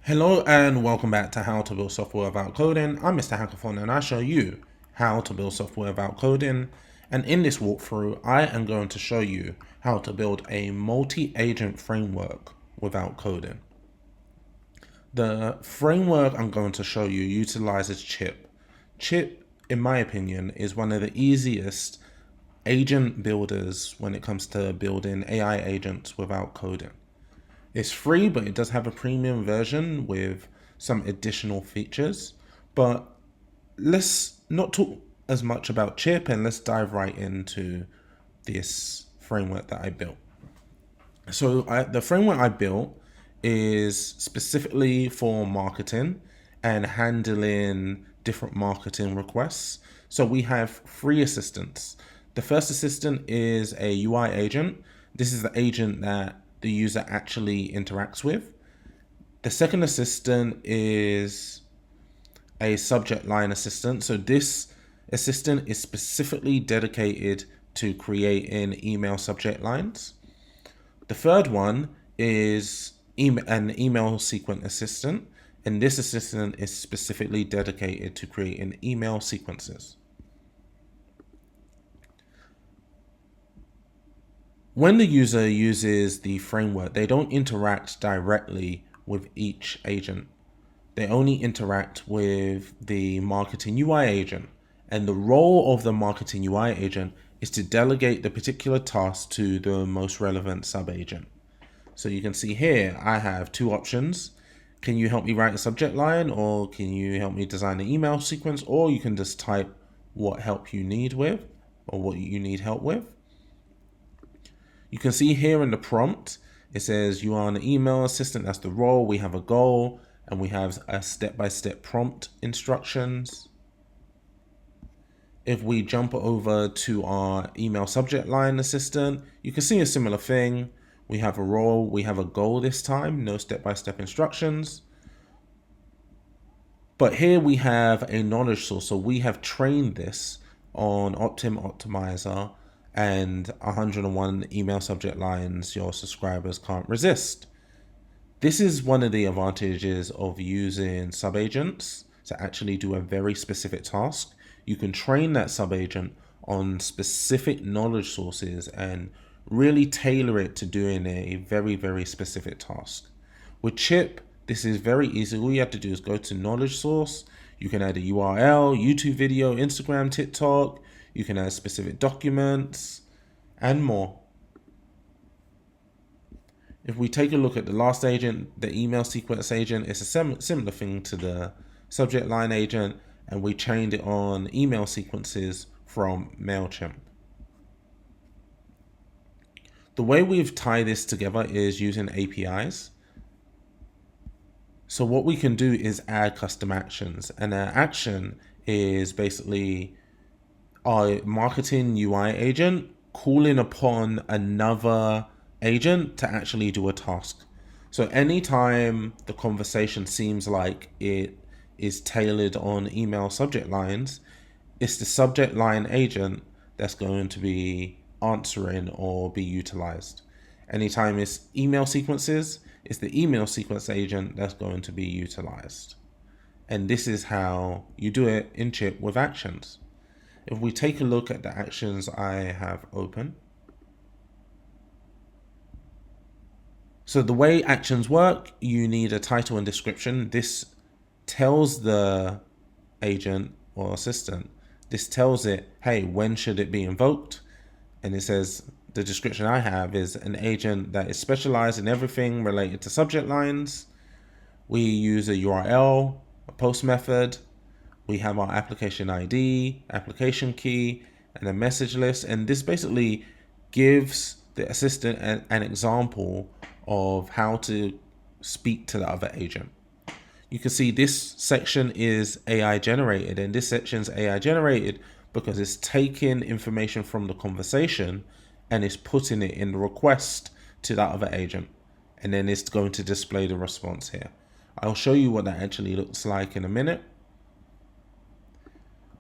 Hello and welcome back to How to Build Software Without Coding. I'm Mr. Hackathon and I show you how to build software without coding. And in this walkthrough, I am going to show you how to build a multi-agent framework without coding. The framework I'm going to show you utilizes Chipp. Chipp, in my opinion, is one of the easiest agent builders when it comes to building AI agents without coding. It's free, but it does have a premium version with some additional features. But let's not talk as much about Chip and let's dive right into this framework that I built. The framework I built is specifically for marketing and handling different marketing requests. So we have three assistants. The first assistant is a UI agent. This is the agent that the user actually interacts with. The second assistant is a subject line assistant. So this assistant is specifically dedicated to creating email subject lines. The third one is an email sequence assistant, and this assistant is specifically dedicated to creating email sequences. When the user uses the framework, they don't interact directly with each agent. They only interact with the marketing UI agent. And the role of the marketing UI agent is to delegate the particular task to the most relevant sub-agent. So you can see here, I have two options. Can you help me write a subject line, or can you help me design an email sequence? Or you can just type what help you need with, or what you need help with. You can see here in the prompt, it says you are an email assistant, that's the role. We have a goal and we have a step-by-step prompt instructions. If we jump over to our email subject line assistant, you can see a similar thing. We have a role, we have a goal this time, no step-by-step instructions. But here we have a knowledge source. So we have trained this on Optimizer and 101 email subject lines your subscribers can't resist. This is one of the advantages of using subagents to actually do a very specific task. You can train that subagent on specific knowledge sources and really tailor it to doing a very, very specific task. With Chip, this is very easy. All you have to do is go to knowledge source. You can add a URL, YouTube video, Instagram, TikTok. You can add specific documents and more. If we take a look at the last agent, the email sequence agent, it's a similar thing to the subject line agent, and we trained it on email sequences from MailChimp. The way we've tied this together is using APIs. So what we can do is add custom actions, and an action is basically our marketing UI agent calling upon another agent to actually do a task. So anytime the conversation seems like it is tailored on email subject lines, it's the subject line agent that's going to be answering or be utilized. Anytime it's email sequences, it's the email sequence agent that's going to be utilized. And this is how you do it in Chip with actions. If we take a look at the actions I have open. So the way actions work, you need a title and description. This tells the agent or assistant, this tells it, hey, when should it be invoked? And it says, the description I have is an agent that is specialized in everything related to subject lines. We use a URL, a post method. We have our application ID, application key, and a message list. And this basically gives the assistant an example of how to speak to the other agent. You can see this section is AI generated, and this section is AI generated because it's taking information from the conversation and it's putting it in the request to that other agent. And then it's going to display the response here. I'll show you what that actually looks like in a minute.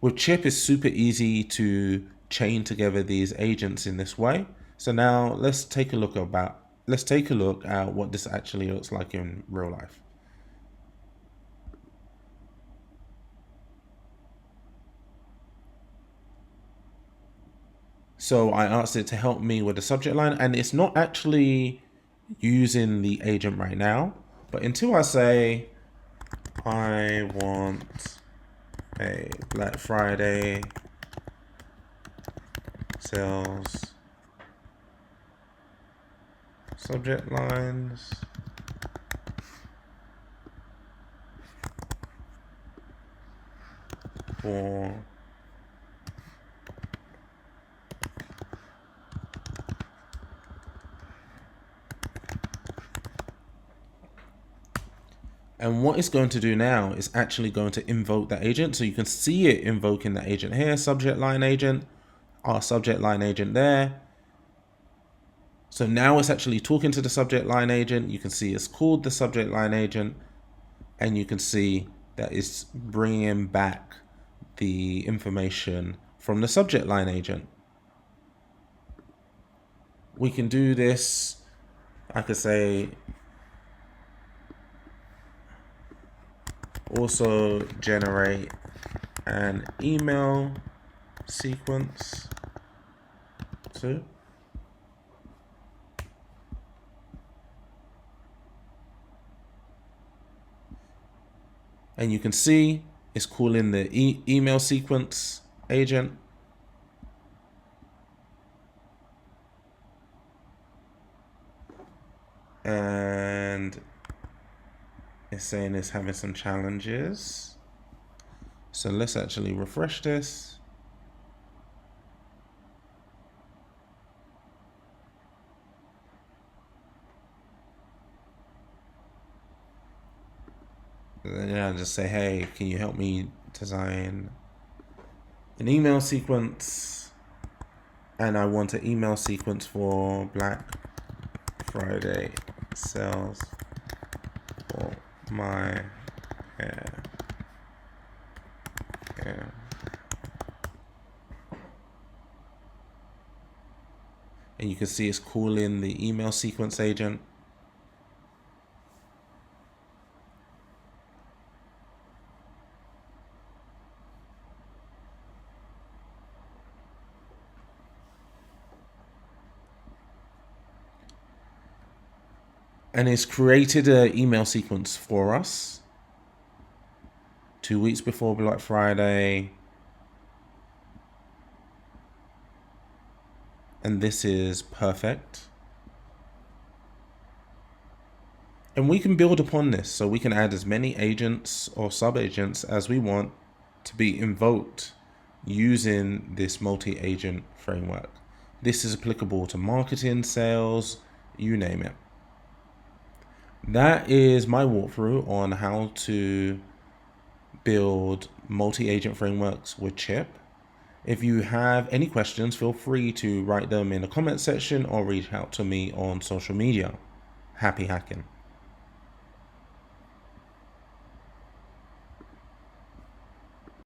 With Chip, it's super easy to chain together these agents in this way. So now let's take a look at what this actually looks like in real life. So I asked it to help me with the subject line, and it's not actually using the agent right now. But until I say, I want a Black Friday sales subject lines for and what it's going to do now is actually going to invoke that agent. So you can see it invoking the agent here, subject line agent, our subject line agent there. So now it's actually talking to the subject line agent. You can see it's called the subject line agent, and you can see that it's bringing back the information from the subject line agent. We can do this. I could say also generate an email sequence too. And you can see it's calling the email sequence agent. And it's saying it's having some challenges. So let's actually refresh this. And then I'll just say, hey, can you help me design an email sequence? And I want an email sequence for Black Friday sales for my hair. And you can see it's calling the email sequence agent. And it's created an email sequence for us 2 weeks before Black Friday. And this is perfect. And we can build upon this. So we can add as many agents or sub-agents as we want to be invoked using this multi-agent framework. This is applicable to marketing, sales, you name it. That is my walkthrough on how to build multi-agent frameworks with Chipp. If you have any questions, feel free to write them in the comment section or reach out to me on social media. Happy hacking.